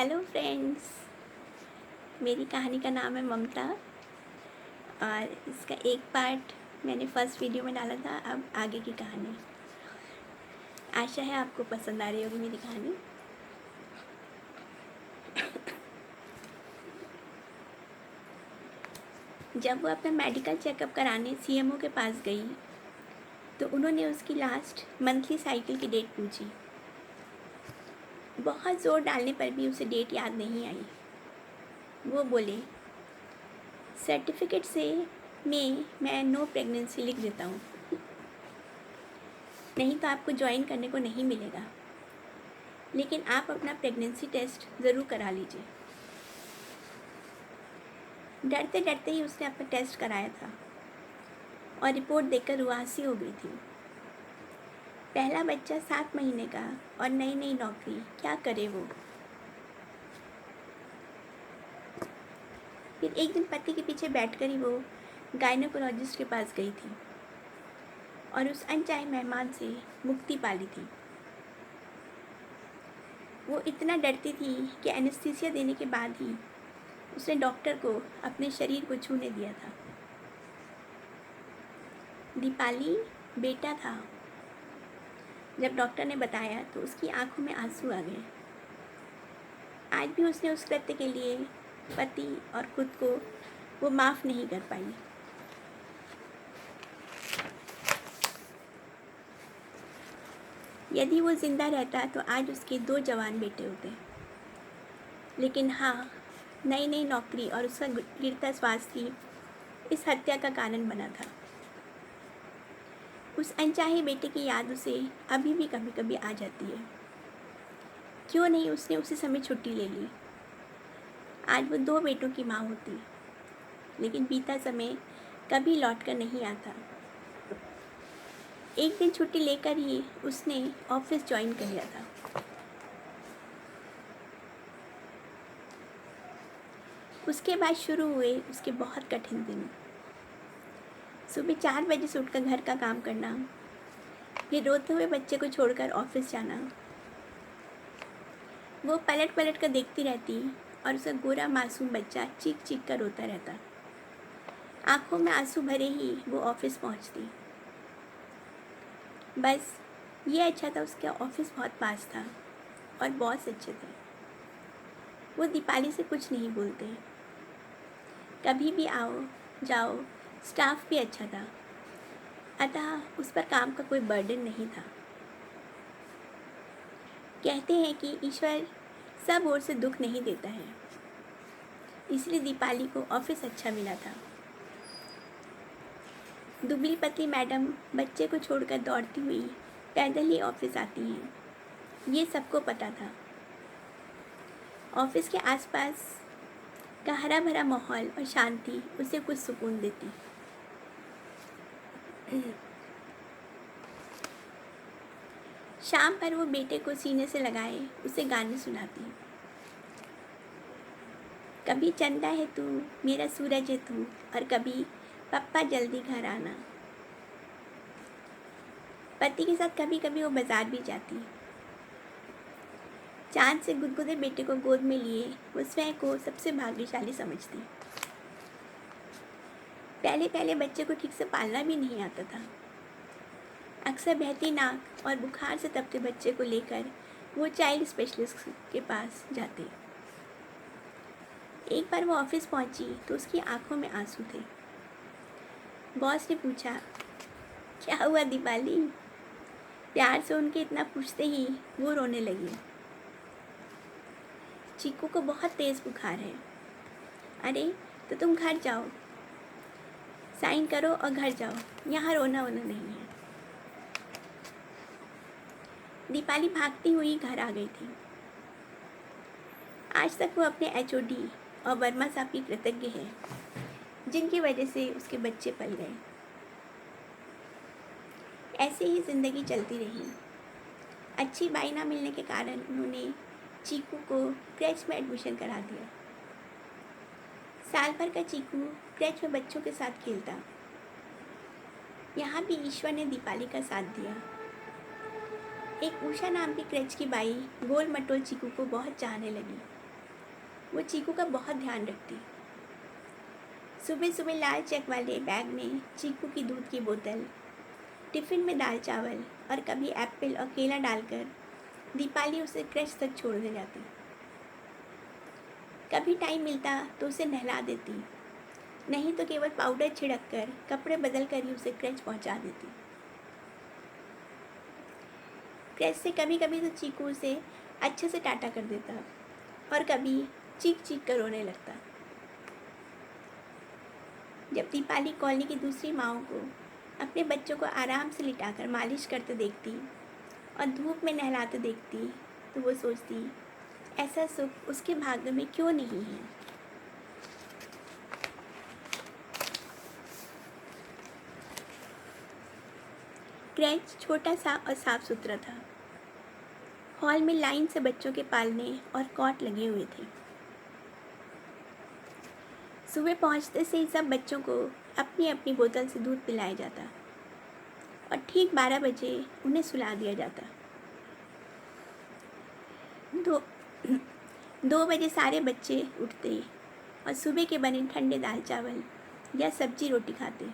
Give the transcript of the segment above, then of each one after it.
Hello friends. मेरी कहानी का नाम है ममता और इसका एक पार्ट मैंने फर्स्ट वीडियो में डाला था। अब आगे की कहानी, आशा है आपको पसंद आ रही होगी मेरी कहानी। जब वो अपना मेडिकल चेकअप कराने सीएमओ के पास गई तो उन्होंने उसकी लास्ट मंथली साइकिल की डेट पूछी। बहुत ज़ोर डालने पर भी उसे डेट याद नहीं आई। वो बोले, सर्टिफिकेट से मैं नो प्रेगनेंसी लिख देता हूँ, नहीं तो आपको ज्वाइन करने को नहीं मिलेगा, लेकिन आप अपना प्रेगनेंसी टेस्ट ज़रूर करा लीजिए। डरते डरते ही उसने अपना टेस्ट कराया था और रिपोर्ट देखकर उदासी हो गई थी। पहला बच्चा 7 महीने का और नई नई नौकरी, क्या करे वो। फिर एक दिन पति के पीछे बैठकर ही वो गायनोकोलॉजिस्ट के पास गई थी और उस अनचाहे मेहमान से मुक्ति पा ली थी। वो इतना डरती थी कि एनेस्थीसिया देने के बाद ही उसने डॉक्टर को अपने शरीर को छूने दिया था। दीपाली बेटा था। जब डॉक्टर ने बताया तो उसकी आंखों में आंसू आ गए। आज भी उसने उस कृत्य के लिए पति और खुद को वो माफ़ नहीं कर पाई। यदि वो जिंदा रहता तो आज उसके 2 जवान बेटे होते। लेकिन हाँ, नई नई नौकरी और उसका गिरता स्वास्थ्य ही इस हत्या का कारण बना था। उस अनचाहे बेटे की याद उसे अभी भी कभी कभी आ जाती है। क्यों नहीं उसने उसी समय छुट्टी ले ली। आज वो 2 बेटों की माँ होती, लेकिन बीता समय कभी लौट कर नहीं आता। एक दिन छुट्टी लेकर ही उसने ऑफिस ज्वाइन कर लिया था। उसके बाद शुरू हुए उसके बहुत कठिन दिन। सुबह 4 बजे से उठकर घर का काम करना, फिर रोते हुए बच्चे को छोड़कर ऑफिस जाना। वो पलट पलट कर देखती रहती और उसका गोरा मासूम बच्चा चीख चीख कर रोता रहता। आंखों में आंसू भरे ही वो ऑफिस पहुंचती। बस ये अच्छा था, उसका ऑफिस बहुत पास था और बॉस अच्छे थे। वो दीपाली से कुछ नहीं बोलते, कभी भी आओ जाओ, स्टाफ भी अच्छा था, अतः उस पर काम का कोई बर्डन नहीं था। कहते हैं कि ईश्वर सब ओर से दुख नहीं देता है, इसलिए दीपाली को ऑफिस अच्छा मिला था। दुबली पतली मैडम बच्चे को छोड़कर दौड़ती हुई पैदल ही ऑफिस आती हैं, ये सबको पता था। ऑफिस के आसपास का हरा भरा माहौल और शांति उसे कुछ सुकून देती। शाम पर वो बेटे को सीने से लगाए उसे गाने सुनाती। कभी चंदा है तू, मेरा सूरज है तू, और कभी पप्पा जल्दी घर आना। पति के साथ कभी कभी वो बाजार भी जाती। चांद से गुदगुदे बेटे को गोद में लिए वो स्वयं को सबसे भाग्यशाली समझती। पहले पहले बच्चे को ठीक से पालना भी नहीं आता था। अक्सर बहती नाक और बुखार से तपते बच्चे को लेकर वो चाइल्ड स्पेशलिस्ट के पास जाते। एक बार वो ऑफिस पहुंची तो उसकी आंखों में आंसू थे। बॉस ने पूछा, क्या हुआ दीपाली। प्यार से उनके इतना पूछते ही वो रोने लगी। चीकू को बहुत तेज़ बुखार है। अरे तो तुम घर जाओ, साइन करो और घर जाओ, यहाँ रोना वोना नहीं है। दीपाली भागती हुई घर आ गई थी। आज तक वो अपने एचओडी और वर्मा साहब की कृतज्ञ है, जिनकी वजह से उसके बच्चे पल गए। ऐसे ही ज़िंदगी चलती रही। अच्छी बाई ना मिलने के कारण उन्होंने चीकू को क्रैच में एडमिशन करा दिया। साल भर का चीकू क्रैच में बच्चों के साथ खेलता। यहाँ भी ईश्वर ने दीपाली का साथ दिया। एक उषा नाम की क्रैच की बाई गोल मटोल चीकू को बहुत चाहने लगी। वो चीकू का बहुत ध्यान रखती। सुबह सुबह लाल चेक वाले बैग में चीकू की दूध की बोतल, टिफ़िन में दाल चावल और कभी एप्पल और केला डालकर दीपाली उसे क्रच तक छोड़ने जाती। कभी टाइम मिलता तो उसे नहला देती, नहीं तो केवल पाउडर छिड़क कर कपड़े बदल कर ही उसे क्रच पहुंचा देती। क्रच से कभी कभी तो चीकू उसे अच्छे से टाटा कर देता और कभी चीख चीख कर रोने लगता। जब दीपाली कॉलोनी की दूसरी माँओं को अपने बच्चों को आराम से लिटाकर मालिश करते देखती और धूप में नहलाते देखती तो वो सोचती, ऐसा सुख उसके भाग्य में क्यों नहीं है। क्रच छोटा सा और साफ सुथरा था। हॉल में लाइन से बच्चों के पालने और कॉट लगे हुए थे। सुबह पहुंचते से ही सब बच्चों को अपनी अपनी बोतल से दूध पिलाया जाता और ठीक 12 बजे उन्हें सुला दिया जाता। 2 बजे सारे बच्चे उठते और सुबह के बने ठंडे दाल चावल या सब्जी रोटी खाते।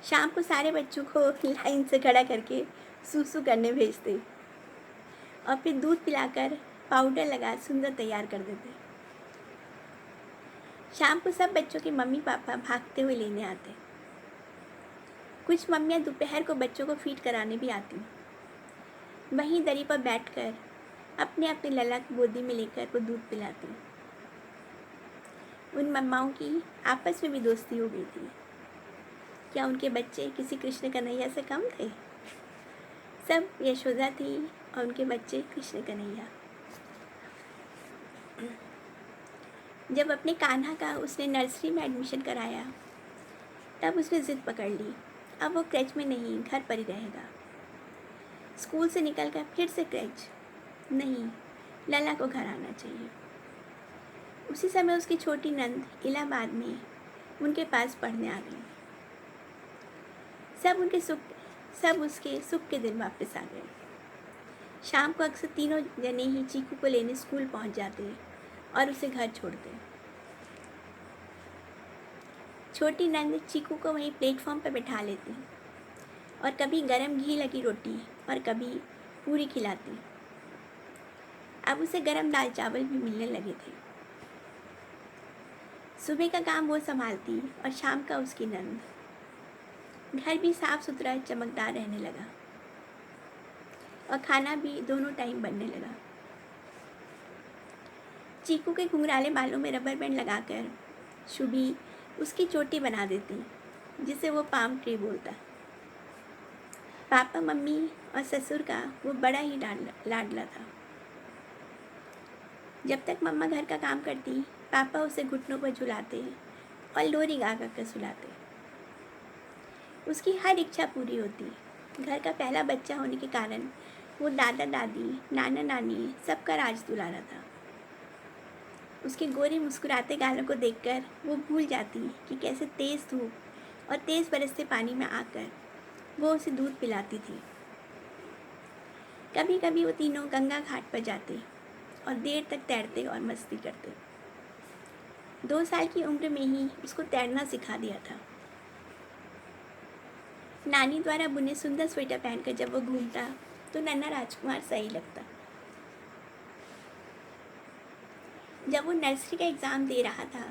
शाम को सारे बच्चों को लाइन से खड़ा करके सूसू करने भेजते और फिर दूध पिलाकर पाउडर लगा सुंदर तैयार कर देते। शाम को सब बच्चों के मम्मी पापा भागते हुए लेने आते। कुछ मम्मियाँ दोपहर को बच्चों को फीड कराने भी आती। वहीं दरी पर बैठकर अपने अपने लला को गोदी में लेकर वो दूध पिलाती। उन मम्माओं की आपस में भी दोस्ती हो गई थी। क्या उनके बच्चे किसी कृष्ण कन्हैया से कम थे? सब यशोदा थी और उनके बच्चे कृष्ण कन्हैया। जब अपने कान्हा का उसने नर्सरी में एडमिशन कराया तब उसने ज़िद पकड़ ली, अब वो क्रच में नहीं घर पर ही रहेगा। स्कूल से निकलकर फिर से क्रच, नहीं, लला को घर आना चाहिए। उसी समय उसकी छोटी नंद इलाहाबाद में उनके पास पढ़ने आ गई। सब उसके सुख के दिन वापस आ गए। शाम को अक्सर तीनों जने ही चीकू को लेने स्कूल पहुंच जाते और उसे घर छोड़ते। छोटी नंद चीकू को वहीं प्लेटफॉर्म पर बैठा लेती और कभी गरम घी लगी रोटी और कभी पूरी खिलाती। अब उसे गरम दाल चावल भी मिलने लगे थे। सुबह का काम वो संभालती और शाम का उसकी नंद। घर भी साफ सुथरा चमकदार रहने लगा और खाना भी दोनों टाइम बनने लगा। चीकू के घुंघराले बालों में रबर बैंड लगाकर शुभी उसकी चोटी बना देती, जिसे वो पाम ट्री बोलता। पापा मम्मी और ससुर का वो बड़ा ही लाडला था। जब तक मम्मा घर का काम करती, पापा उसे घुटनों पर झुलाते और लोरी गा कर सुलाते। उसकी हर इच्छा पूरी होती। घर का पहला बच्चा होने के कारण वो दादा दादी, नाना नानी सबका राज दुलारा था। उसके गोरे मुस्कुराते गालों को देखकर वो भूल जाती कि कैसे तेज़ धूप और तेज़ बरसते पानी में आकर वो उसे दूध पिलाती थी। कभी कभी वो तीनों गंगा घाट पर जाते और देर तक तैरते और मस्ती करते। 2 साल की उम्र में ही उसको तैरना सिखा दिया था। नानी द्वारा बुने सुंदर स्वेटर पहनकर जब वो घूमता तो नन्हा राजकुमार सा ही लगता। जब वो नर्सरी का एग्ज़ाम दे रहा था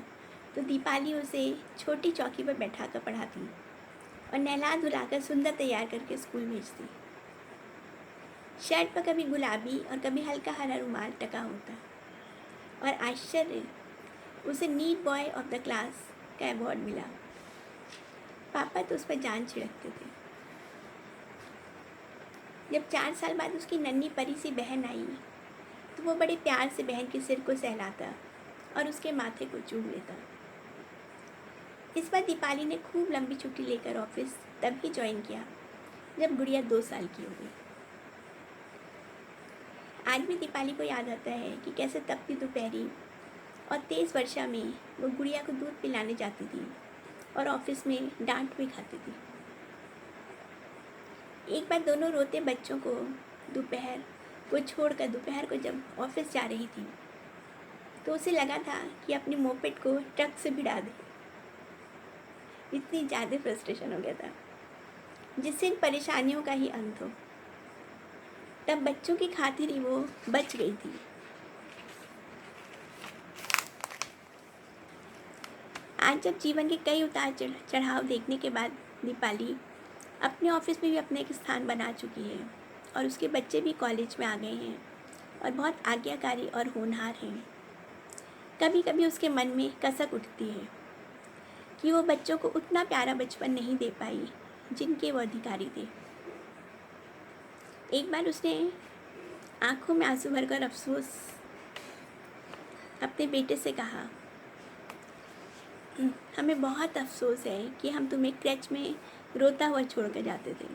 तो दीपाली उसे छोटी चौकी पर बैठाकर पढ़ाती और नहला धुलाकर सुंदर तैयार करके स्कूल भेजती। शर्ट पर कभी गुलाबी और कभी हल्का हरा रुमाल टका होता और आश्चर्य, उसे neat boy of the class का अवार्ड मिला। पापा तो उस पर जान छिड़कते थे। जब 4 साल बाद उसकी नन्ही परी सी बहन आई तो वो बड़े प्यार से बहन के सिर को सहलाता और उसके माथे को चूम लेता। इस बार दीपाली ने खूब लंबी छुट्टी लेकर ऑफिस तभी ज्वाइन किया जब गुड़िया 2 साल की हो गई। आज भी दीपाली को याद आता है कि कैसे तपती दोपहरी और तेज़ वर्षा में वो गुड़िया को दूध पिलाने जाती थी और ऑफिस में डांट भी खाती थी। एक बार दोनों रोते बच्चों को दोपहर को छोड़कर दोपहर को जब ऑफिस जा रही थी तो उसे लगा था कि अपने मोपेड को ट्रक से भिड़ा दे। इतनी ज़्यादा फ्रस्ट्रेशन हो गया था, जिससे इन परेशानियों का ही अंत हो। तब बच्चों की खातिर ही वो बच गई थी। आज जब जीवन के कई उतार चढ़ाव देखने के बाद दीपाली अपने ऑफिस में भी अपना एक स्थान बना चुकी है और उसके बच्चे भी कॉलेज में आ गए हैं और बहुत आज्ञाकारी और होनहार हैं। कभी कभी उसके मन में कसक उठती है कि वो बच्चों को उतना प्यारा बचपन नहीं दे पाई जिनके वो अधिकारी थे। एक बार उसने आंखों में आंसू भरकर अफसोस अपने बेटे से कहा, हमें बहुत अफसोस है कि हम तुम्हें क्रच में रोता हुआ छोड़ कर जाते थे।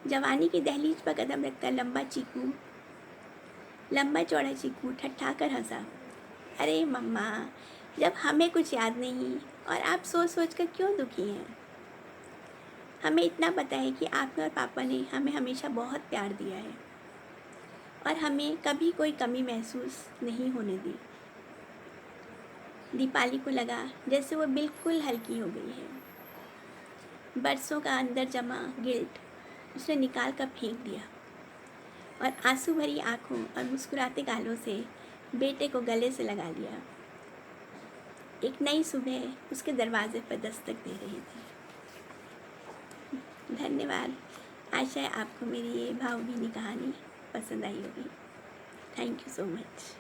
जवानी की दहलीज पर कदम रखता लंबा चौड़ा चीकू ठट्ठा कर हंसा, अरे मम्मा, जब हमें कुछ याद नहीं और आप सोच सोच कर क्यों दुखी हैं। हमें इतना पता है कि आपने और पापा ने हमें हमेशा बहुत प्यार दिया है और हमें कभी कोई कमी महसूस नहीं होने दी। दीपाली को लगा जैसे वो बिल्कुल हल्की हो गई है। बरसों का अंदर जमा गिल्ट उसने निकाल कर फेंक दिया और आंसू भरी आंखों और मुस्कुराते गालों से बेटे को गले से लगा लिया। एक नई सुबह उसके दरवाजे पर दस्तक दे रही थी। धन्यवाद। आशा है आपको मेरी ये भावभीनी कहानी पसंद आई होगी। Thank you so much.